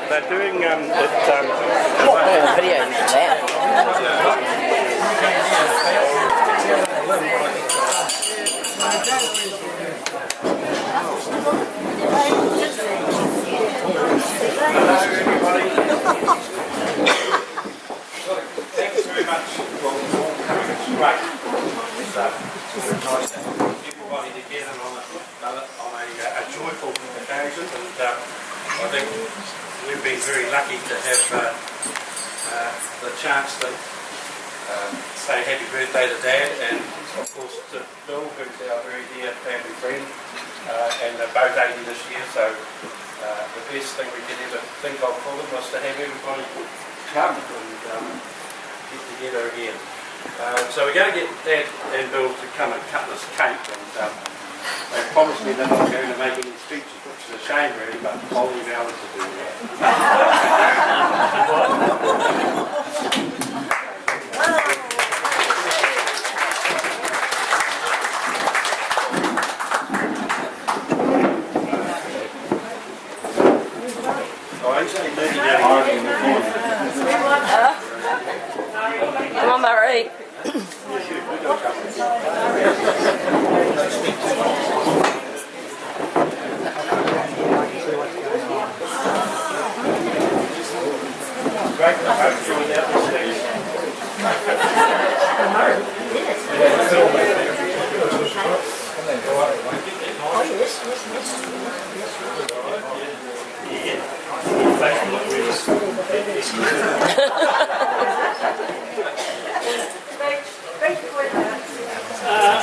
They're doing it. Video there. Thanks very much for all coming. It's great. It's nice to have everybody together on a joyful occasion, and I think we've been very lucky to have the chance to say happy birthday to Dad, and of course to Bill, who's our very dear family friend, and they're both 80 this year, so the best thing we could ever think of for them was to have everybody come and get together again. So we're going to get Dad and Bill to come and cut this cake, and they promised me they're not going to make any speeches, which is a shame really, but I'll leave Alan to do that. Come on, Marie.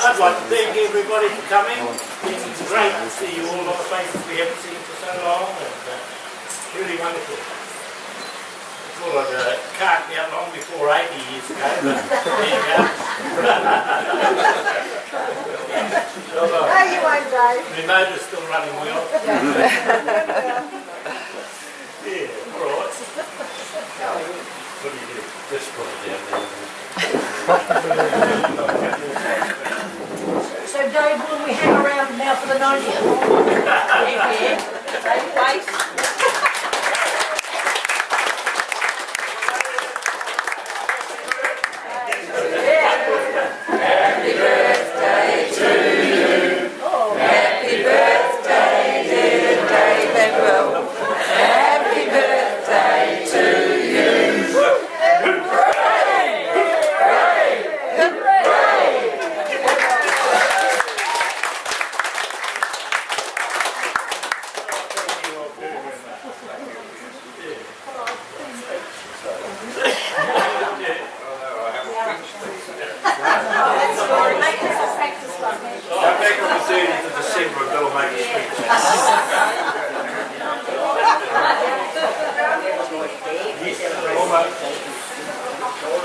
I'd like to thank everybody for coming. It's great to see you all, a lot of faces we haven't seen for so long, and really wonderful. Thought I'd carved me out long before 80 years ago, but there you go. No, you won't, Dave. The motor's still running well. Yeah, all right. What do you do? Just put it down there. So, Dave, will we hang around now for the 90th? Yeah. Same place.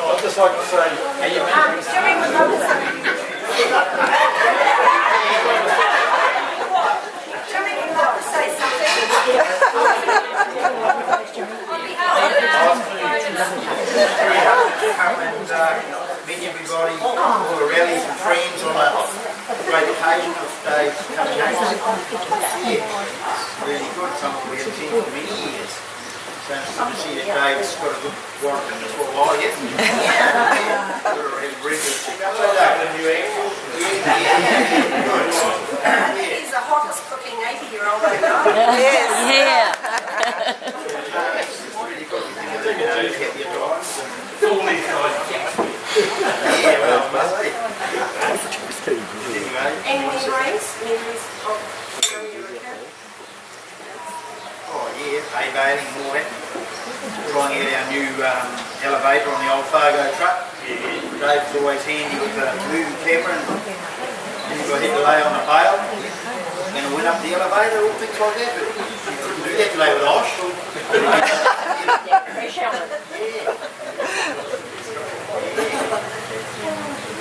I'd just like to say, meet everybody, all the relatives and friends on a great occasion of Dave's coming home. Yeah, really good, something we haven't seen for many years. So it's good to see that Dave's got a good warrant in this for a while yet. He's the hottest cooking 80-year-old I know. Yes. Yeah. It's really good to get the advice. All these guys. Yeah, well, must be. Anyway. Any memories? Memories of Oh yeah, hay baling and all that. Trying to get our new elevator on the old Fargo truck. Dave's always handy with the moving camera, and you've got hit to lay on a bale. And it went up the elevator, all things like that, but you couldn't do that today with Osh.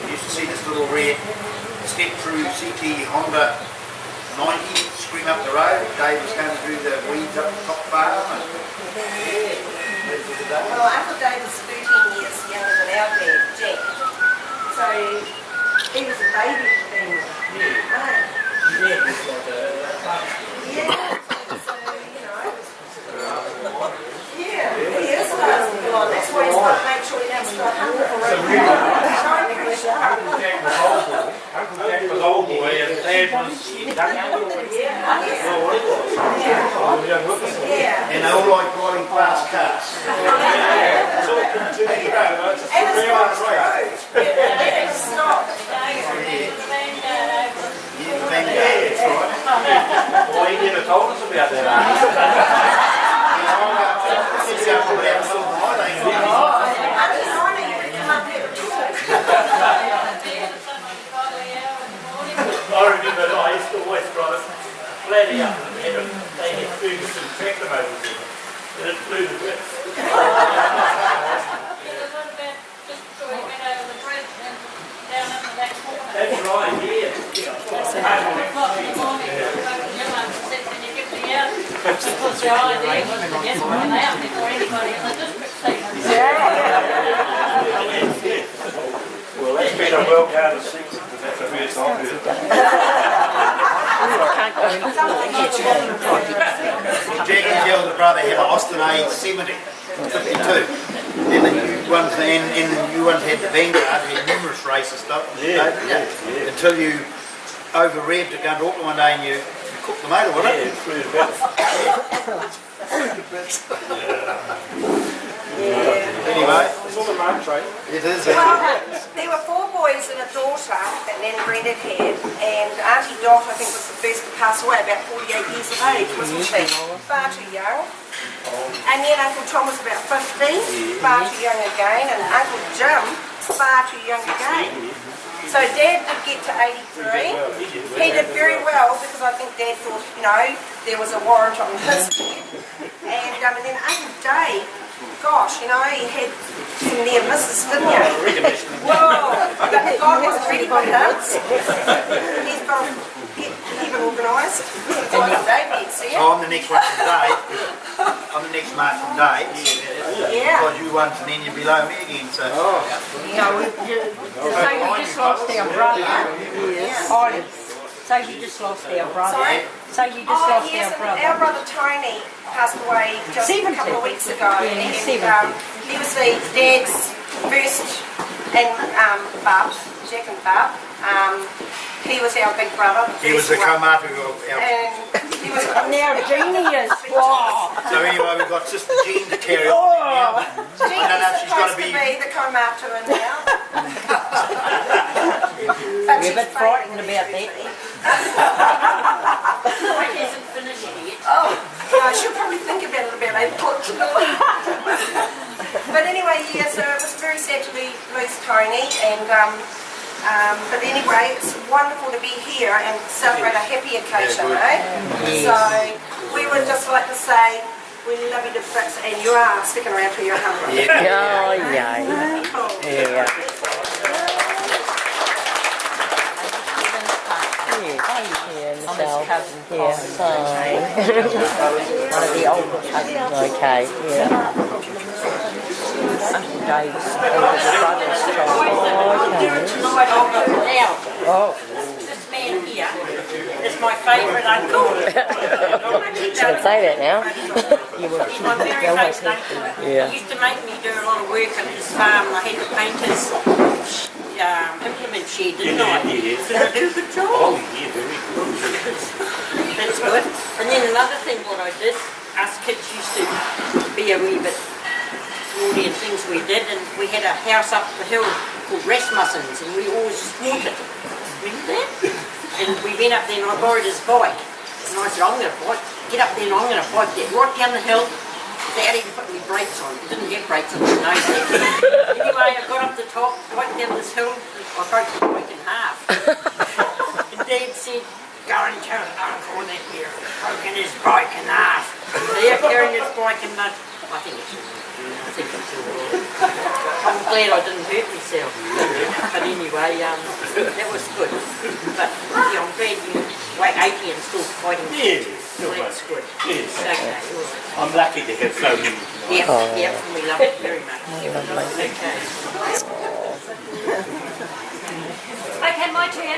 We used to see this little red step-through CT Honda 90 scream up the road. Dave was going to do the weeds up the top farm. And Well, Uncle Dave was 13 years younger than our dad, Jack. So he was a baby then. Yeah, it's like a Yeah. So, you know. Yeah, he is fasting on. That's why he's got to make sure he has to 100 for Uncle Jack was old boy. Uncle Jack was old boy and Dad was young. Yeah. And they all like riding fast cars. And it's not true. Stop. Yeah, the Vanguard, that's right. Well, he never told us about that. It's out from out of the holiday. I remember I used to always drive a flatty up and they had Ferguson tractor motors in it. And it flew the whips. That's right, yeah. Well, that's been a well-guarded secret, but that's the first I've heard. Jack and his elder brother had an Austin A70, 52. And the new ones, and the new ones had the Vanguard, had numerous races, until you over-revved it going to Auckland one day and you cooked the motor with it. Yeah, it flew the whips. Anyway, It's all the motor trade. it is. Well, there were 4 boys and a daughter that Nan Brendan had, and Auntie Dot, I think, was the first to pass away, about 48 years of age, wasn't she? Far too young. And then Uncle Tom was about 50, far too young again, and Uncle Jim, far too young again. So Dad did get to 83. He did very well because I think Dad thought, you know, there was a warrant on his head. And then Uncle Dave, gosh, you know, he had some near misses, didn't you? Whoa! But God wasn't ready for him. He's got to get even organised. That's what Dave needs, see it? So I'm the next one from Dave. I'm the next mate from Dave. Yeah. Because you once and then you're below me again. So. So you just lost our brother. Ollie. So you just lost our brother. Sorry? So you just Oh, lost yes, our brother. our brother Tony passed away just 70. a couple of weeks ago. Yeah, And 70. he was the Dad's first, and Bub, Jack and Bub. He was our big brother. He was the first one. Kaumatu of our... And he was Now Jeannie is. Wow. So anyway, we've got Sister Jean to carry on now. Jean I don't know if is she's got supposed to to be... be the Kaumatu now. We're a bit frightened about that. Oh, no, she'll probably think about it a bit later. But anyway, yeah, so it was very sad to lose Tony, and but anyway, it's wonderful to be here and celebrate a happy occasion, eh? So we would just like to say we love you to bits, and you are sticking around till you're hungry. Oh, yeah. Yeah. One of the older cousins. Okay, yeah. Uncle Dave's eldest brother's child. Now, Oh, this man here is my favourite uncle. shouldn't say that now. You were He's my very almost favourite uncle. Yeah. He used to make me do a lot of work at his farm. I had to paint his implement shed, didn't I? Yes. Did I do a good job? Oh, yeah, very good. That's good. And then another thing what I did, us kids used to be a wee bit naughty and things we did, and we had a house up the hill called Rasmussen's, and we always fought it. Remember that? And we went up there and I borrowed his bike. And I said, I'm going to fight, get up there and I'm going to fight that right down the hill without even putting any brakes on. It didn't have brakes on, you know that. Anyway, I got up the top, right down this hill, I broke the bike in half. And Dad said, go and tell Uncle that we're broken his bike in half. So they're carrying his bike in the... I think it's I'm glad I didn't hurt myself. But anyway, that was good. But yeah, I'm glad you Wait, 80 and still fighting. Yeah, still Well, that's good. Yes. Okay, all right. I'm lucky to have so many tonight. Yep, Oh, yep, we love it very much. Lovely. Okay. Okay, my turn.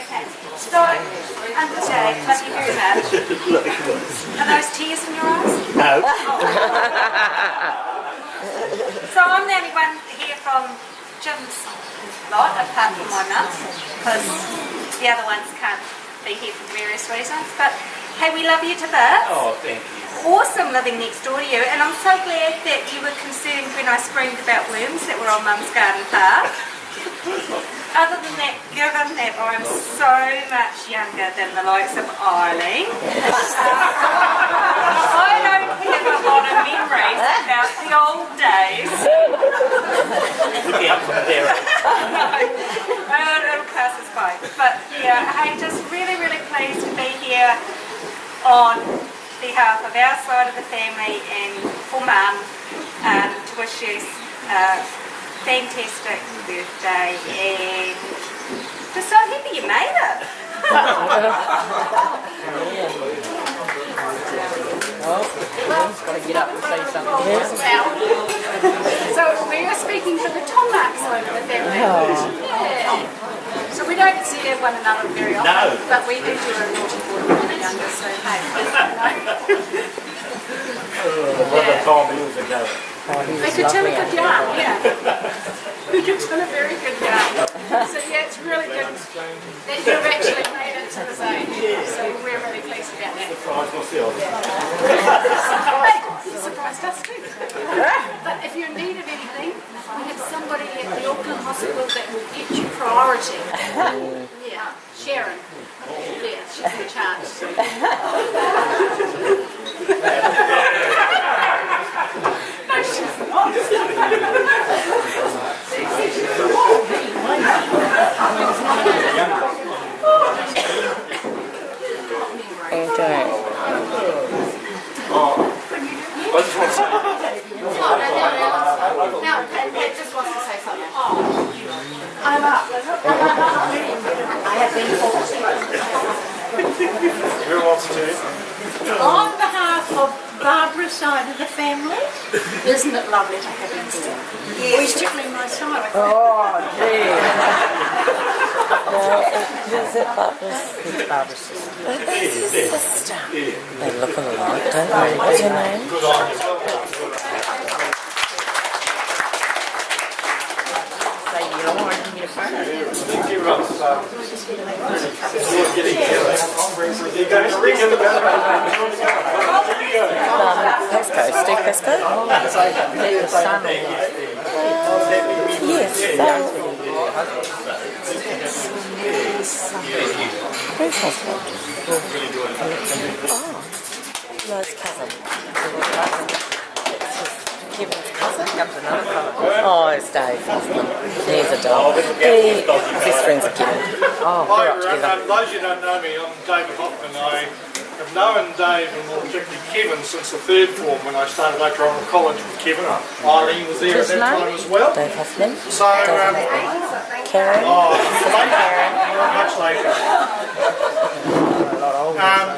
Okay, so, Uncle Jay, love you very much. Are those tears in your eyes? No. So I'm the only one here from Jim's lot, apart from my mum, because the other ones can't be here for various reasons. But hey, we love you to bits. Oh, thank you. Awesome living next door to you, and I'm so glad that you were concerned when I screamed about worms that were on Mum's garden path. Other than that, given that I'm so much younger than the likes of Eileen, I don't have a lot of memories about the old days. Look out from there. It'll pass us by. But yeah, hey, just really, really pleased to be here on behalf of our side of the family and for Mum to wish you a fantastic birthday and just so happy you made it. Gotta get up and say something. So we are speaking for the Tomac side of the family. Yeah. So we don't see one another very often, No. but we do a naughty boy when we're younger, so hey. What a time years ago. They could tell a good yarn, yeah. They could tell a very good yarn. So yeah, it's really good that you've actually made it to this age. So we're really pleased about that. Surprised myself. Hey, you surprised us too. But if you're in need of anything, we have somebody at the Auckland Hospital that will get you priority. Yeah, Sharon. Yeah, she's in charge. So. No, she's not. Okay. I just want to say, No, Pat just wants to say something. I'm up. I have been who wants to? on behalf of Barbara's side of the family. Isn't it lovely to have him here? Yes. He's tickling my side. Oh, gee. Is it Barbara's? Barbara's sister. That's his sister. They look alike, don't they? What's her name? Good on you. Say you don't want to get a photo. Give us, you're getting together. You guys are ringing the bell. Pesco, Steve Pesco? They're the son. Yes, who's husband? Oh, no, it's cousin. Kevin's cousin? Comes another cousin. Oh, it's Dave's husband. He's a dog. His friends are Kevin. Oh, Hi they're up everyone, together. those who don't know me, I'm David Hoffman. I have known Dave and more particularly Kevin since the third form when I started Otaronga College with Kevin. Eileen was there at that time as well. Dave husband. So, Karen. much later.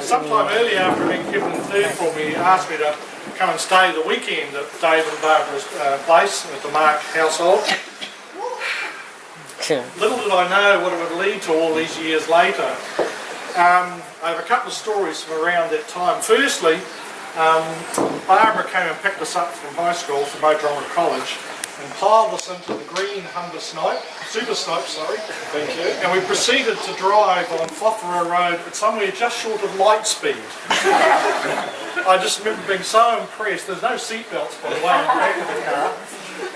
Sometime earlier after being Kevin in third form, he asked me to come and stay the weekend at Dave and Barbara's place at the Mark household. Little did I know what it would lead to all these years later. I have a couple of stories from around that time. Firstly, Barbara came and picked us up from high school, from Otaronga College, and piled us into the green Humber Snipe, Super Snipe, sorry. Thank you. And we proceeded to drive on Whawhara Road at somewhere just short of light speed. I just remember being so impressed. There's no seatbelts, by the way, in the back of the car.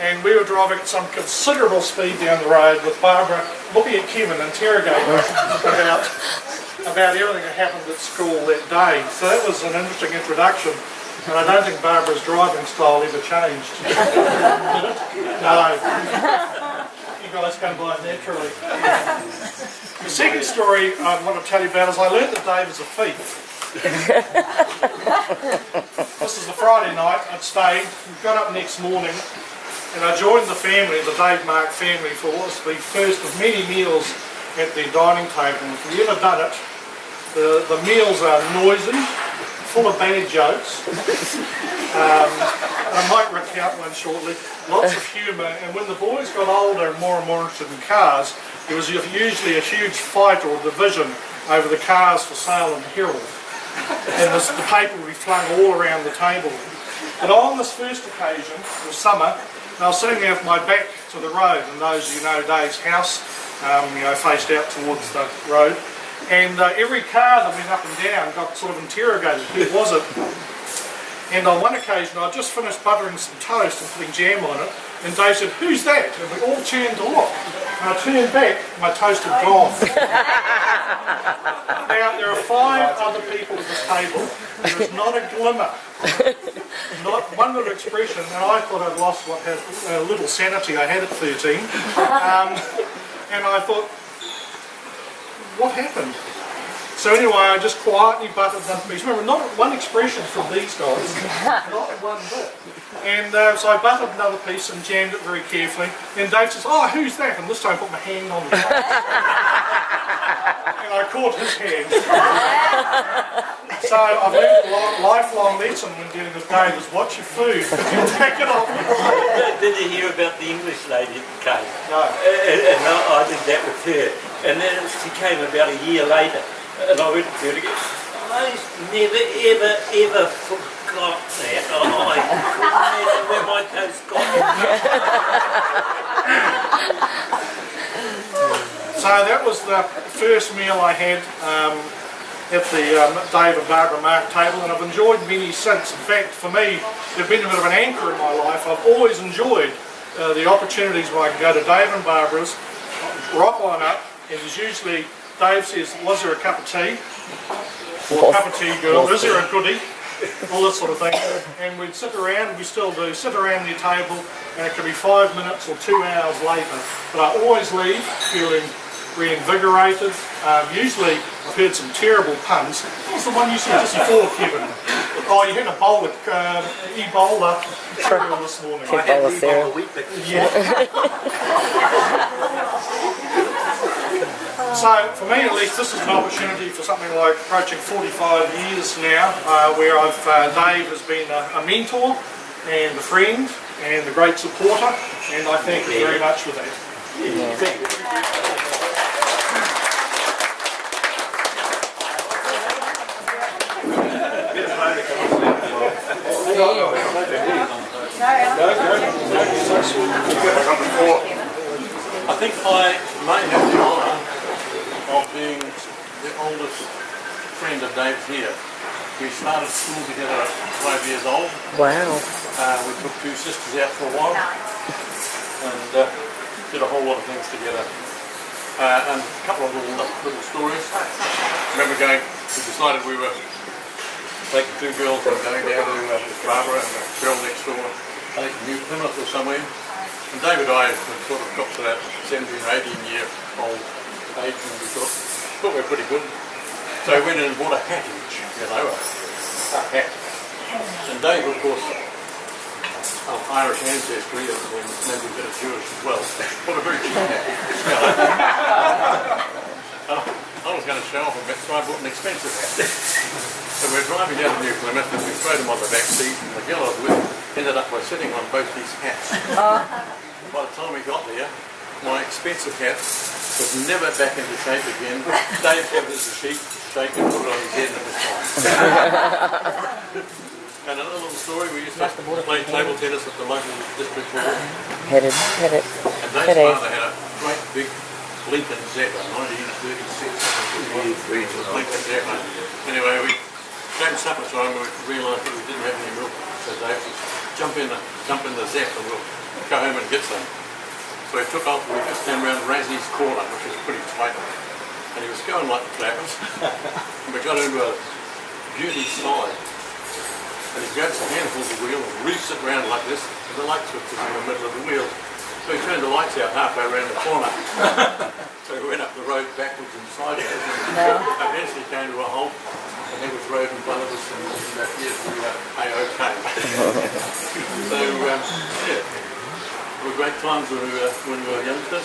And we were driving at some considerable speed down the road with Barbara looking at Kevin, interrogating him about everything that happened at school that day. So that was an interesting introduction. And I don't think Barbara's driving style ever changed. No. You guys come by naturally. The second story I want to tell you about is I learned that Dave is a thief. This is a Friday night. I'd stayed, got up next morning, and I joined the family, the Dave Mark family, for what was the first of many meals at the dining table. And if you've ever done it, the meals are noisy, full of bad jokes. I might recount one shortly. Lots of humour, and when the boys got older and more interested in cars, there was usually a huge fight or division over the cars for sale in the Herald. And the paper would be flung all around the table. But on this first occasion, it was summer, and I was sitting there with my back to the road, and those of you know Dave's house, faced out towards the road. And every car that went up and down got sort of interrogated, who was it? And on one occasion I just finished buttering some toast and putting jam on it, and Dave said, "Who's that?" And we all turned to look. And I turned back, my toast had gone. Now, there are 5 other people at this table. There is not a glimmer, not one little expression, and I thought I'd lost what had little sanity I had at 13. And I thought, what happened? So anyway, I just quietly buttered another piece. Remember, not one expression from these guys, not one bit. And so I buttered another piece and jammed it very carefully. And Dave says, "Oh, who's that?" And this time I put my hand on it. And I caught his hand. So I've learned a lifelong lesson when dealing with Dave is watch your food. You take it off. Did you hear about the English lady that came? No. And I did that with her. And then she came about a year later. And I went to her again. I never, ever forgot that. I never where my toast got. So that was the first meal I had at the Dave and Barbara Mark table, and I've enjoyed many since. In fact, for me, they've been a bit of an anchor in my life. I've always enjoyed the opportunities where I can go to Dave and Barbara's, rock on up, and there's usually, Dave says, "Was there a cup of tea?" Or "A cup of tea, girl, is there a goodie?" All this sort of thing. And we'd sit around, we still do, sit around their table, and it could be 5 minutes or 2 hours later. But I always leave feeling reinvigorated. Usually, I've heard some terrible puns. What was the one you said just before, Kevin? Oh, you had a bowl of Ebola cereal this morning. Bowl of cereal. Yeah. So, for me at least, this is an opportunity for something like approaching 45 years now, where Dave has been a mentor and a friend and a great supporter, and I thank you very much for that. I think I may have the honour of being the oldest friend of Dave's here. We started school together at 5 years old. Wow. We took 2 sisters out for a while and did a whole lot of things together. And a couple of little stories. I remember we decided we were taking 2 girls and going down to Barbara and the girl next door, I think New Plymouth or somewhere. And Dave and I had sort of got to that 17, 18-year-old age, and we thought we were pretty good. So we went in and bought a hat each, a hat. And Dave, of course, of Irish ancestry and maybe a bit of Jewish as well, bought a very cheap hat. I was going to show off a bit, so I bought an expensive hat. So we're driving down to New Plymouth and we threw them on the back seat, and the girl I was with ended up by sitting on both these hats. By the time we got there, my expensive hat was never back into shape again. Dave gave us a sheet, shake and put it on his head, and it was fine. And another little story, we used to play table tennis at the local district hall. Had it. And Dave's father had a great big Lincoln Zephyr, 1936. Lincoln Zephyr. Anyway, we came supper time and we realised that we didn't have any milk. So Dave said, jump in the Zephyr and we'll go home and get some. So he took off, we just turned around Razzie's corner, which was pretty tight. And he was going like the clappers. And we got into a beauty side. And he grabbed some handfuls of the wheel and reached it around like this, and the light switch was in the middle of the wheel. So he turned the lights out halfway around the corner. So we went up the road backwards and sideways, and eventually came to a halt, and there was road in front of us, and yes, we were A-OK. So, yeah, they were great times when we were youngsters.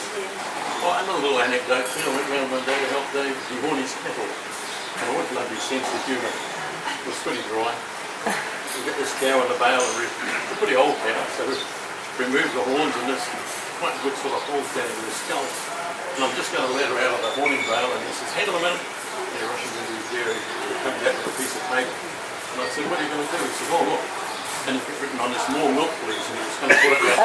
Oh, another little anecdote. I went round one day to help Dave dehorn his cattle. And I always loved his sense of humour. It was pretty dry. We got this cow in the bale, and it's a pretty old cow, so we removed the horns and this quite good sort of holes down into the skull. And I'm just going to let her out of the horning bale, and he says, hang on a minute. And he rushes into his dairy, coming out with a piece of paper. And I said, what are you going to do? He said, oh look. And he put written on this, more milk please, and he was going to put it down.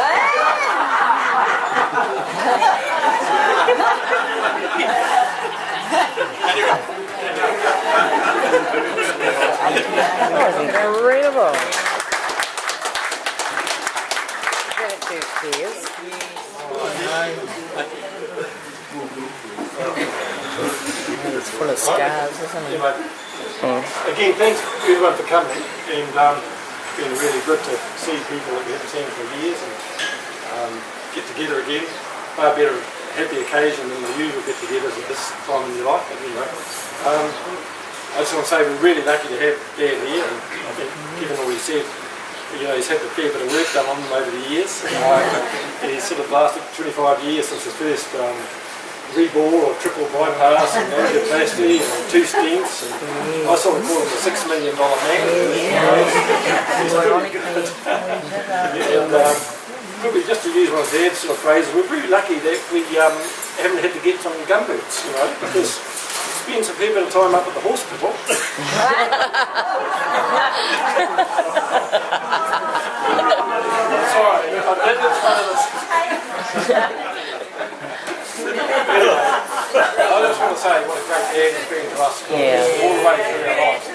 That was incredible. Give it to Piers. It's full of scars, isn't it? Again, thanks everyone for coming, and it's been really good to see people that we haven't seen for years and get together again. Far better, happy occasion than the usual get-togethers at this time in your life. But anyway, I just want to say we're really lucky to have Dad here, and I think given all he said, you know, he's had a fair bit of work done on him over the years. He's sort of lasted 25 years since his first rebore or triple bypass and angioplasty and 2 stents, and I sort of call him the $6 million man. He's pretty good. And probably just to use one of Dad's sort of phrases, we're very lucky that we haven't had to get some gumboots, you know, because he spends a fair bit of time up at the hospital. Sorry, I did it in front of this. I just want to say what a great dad he's been to us all the way through our lives.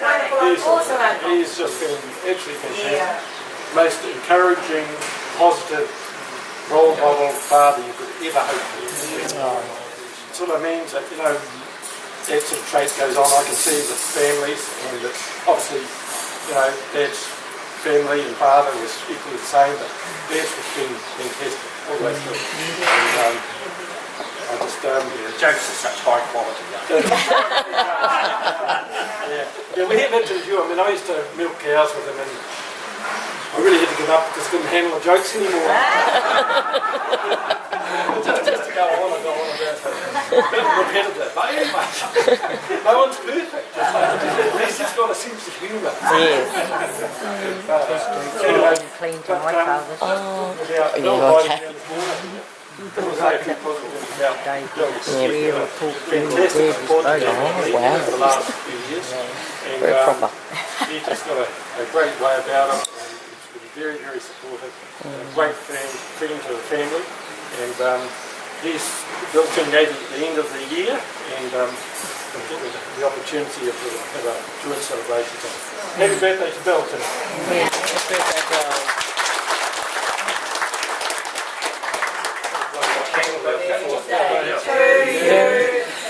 He's just been absolutely fantastic. Most encouraging, positive, role model father you could ever hope for. It sort of means that, you know, that sort of trait goes on. I can see with families, and it's obviously, you know, Dad's family and father was equally the same, but Dad's has been fantastic all the way through. And, I just, The jokes are such high quality. yeah, we have had to endure. I mean, I used to milk cows with him, and I really had to give up because I couldn't handle the jokes anymore. just to go on and go on about it. Repetitive. But anyway, no one's perfect. At least he's got a sense of humour. Yes. Anyway, Clean to my father. Very proper. He's just got a great way about him, and he's been very, very supportive, a great friend to the family, and he's built in 80 at the end of the year, and we'll get the opportunity of have a joint celebration. So, happy birthday to Belton. Happy birthday, Bill.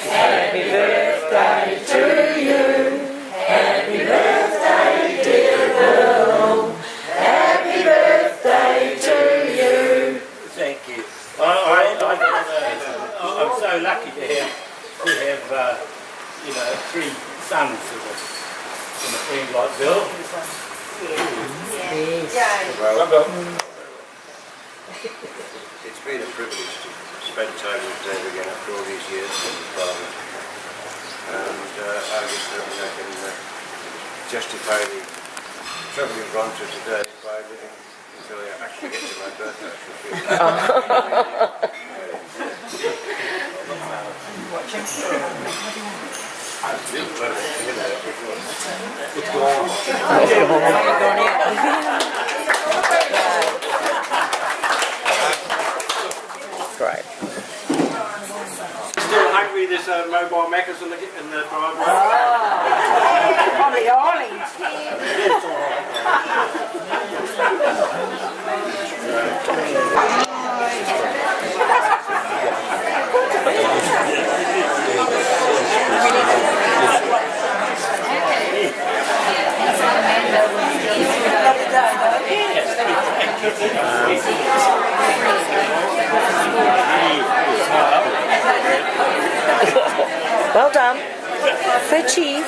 Happy birthday to you. Happy birthday, dear Bill. Happy birthday to you. Thank you. I'm so lucky to have you know, 3 sons in a friend like Bill. It's been a privilege to spend time with Dave again after all these years as his father. And I just hope I can justify the trouble you've gone through today by living until I actually get to my birthday. Great. Still hungry, there's mobile Maccas in the driveway. On the islands. It's all right. Well done. For Chief.